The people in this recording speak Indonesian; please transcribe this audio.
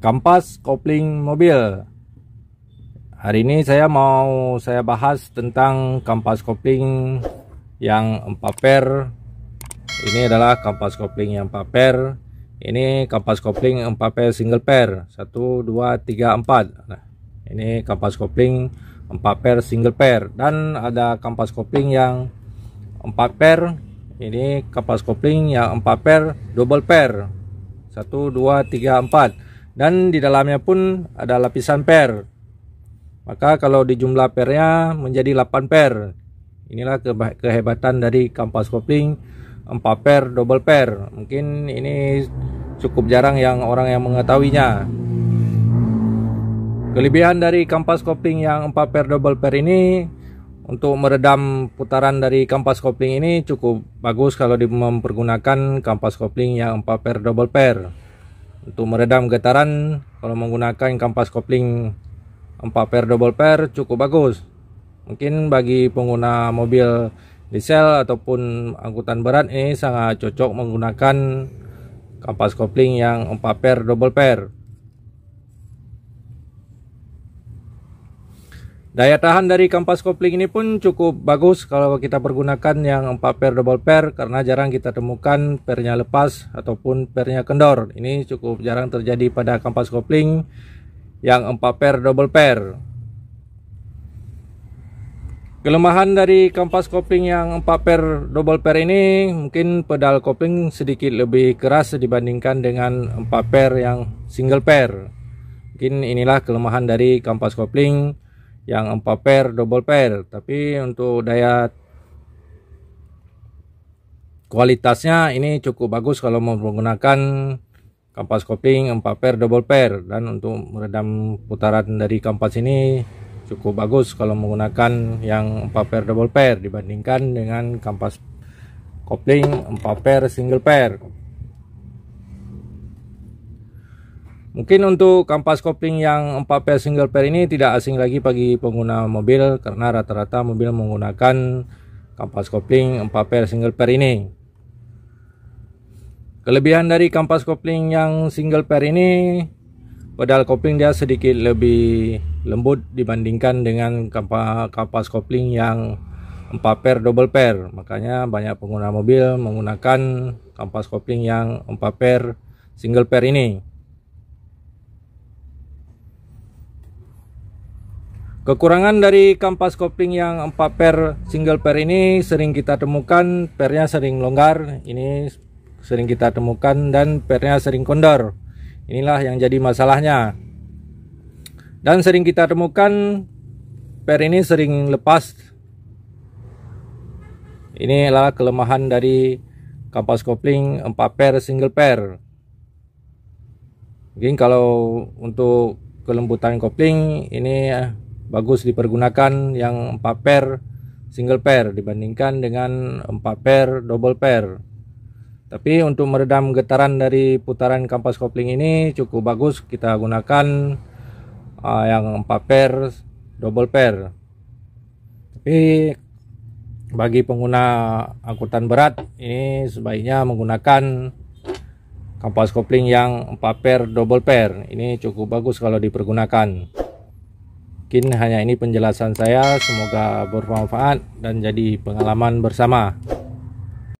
Kampas kopling mobil. Hari ini saya mau bahas tentang kampas kopling yang 4 per. Ini adalah kampas kopling yang 4 per. Ini kampas kopling 4 per single per. 1 2 3 4. Nah, ini kampas kopling 4 per single per, dan ada kampas kopling yang 4 per. Ini kampas kopling yang 4 per double per. 1 2 3 4. Dan di dalamnya pun ada lapisan per. Maka kalau dijumlah pernya menjadi 8 per. Inilah kehebatan dari kampas kopling 4 per double per. Mungkin ini cukup jarang orang yang mengetahuinya. Kelebihan dari kampas kopling yang 4 per double per ini, untuk meredam putaran dari kampas kopling ini cukup bagus kalau mempergunakan kampas kopling yang 4 per double per. Untuk meredam getaran, kalau menggunakan kampas kopling 4 per double per cukup bagus. Mungkin bagi pengguna mobil diesel ataupun angkutan berat ini sangat cocok menggunakan kampas kopling yang 4 per double per. Daya tahan dari kampas kopling ini pun cukup bagus kalau kita pergunakan yang 4 per double per, karena jarang kita temukan pernya lepas ataupun pernya kendor. Ini cukup jarang terjadi pada kampas kopling yang 4 per double per. Kelemahan dari kampas kopling yang 4 per double per ini, mungkin pedal kopling sedikit lebih keras dibandingkan dengan 4 per yang single per. Mungkin inilah kelemahan dari kampas kopling yang 4 per double per. Tapi untuk daya kualitasnya ini cukup bagus kalau menggunakan kampas kopling 4 per double per. Dan untuk meredam putaran dari kampas ini cukup bagus kalau menggunakan yang 4 per double per dibandingkan dengan kampas kopling 4 per single per. Mungkin untuk kampas kopling yang 4 per single per ini tidak asing lagi bagi pengguna mobil, karena rata-rata mobil menggunakan kampas kopling 4 per single per ini. Kelebihan dari kampas kopling yang single per ini, pedal kopling dia sedikit lebih lembut dibandingkan dengan kampas kopling yang 4 per double per. Makanya banyak pengguna mobil menggunakan kampas kopling yang 4 per single per ini. Kekurangan dari kampas kopling yang 4 per single per ini, sering kita temukan pernya sering longgar. Ini sering kita temukan, dan pernya sering kendor. Inilah yang jadi masalahnya. Dan sering kita temukan per ini sering lepas. Ini adalah kelemahan dari kampas kopling 4 per single per. Mungkin kalau untuk kelembutan kopling ini bagus dipergunakan yang 4 per single per dibandingkan dengan 4 per double per. Tapi untuk meredam getaran dari putaran kampas kopling ini cukup bagus kita gunakan yang 4 per double per. Tapi bagi pengguna angkutan berat ini sebaiknya menggunakan kampas kopling yang 4 per double per. Ini cukup bagus kalau dipergunakan. Mungkin hanya ini penjelasan saya, semoga bermanfaat dan jadi pengalaman bersama.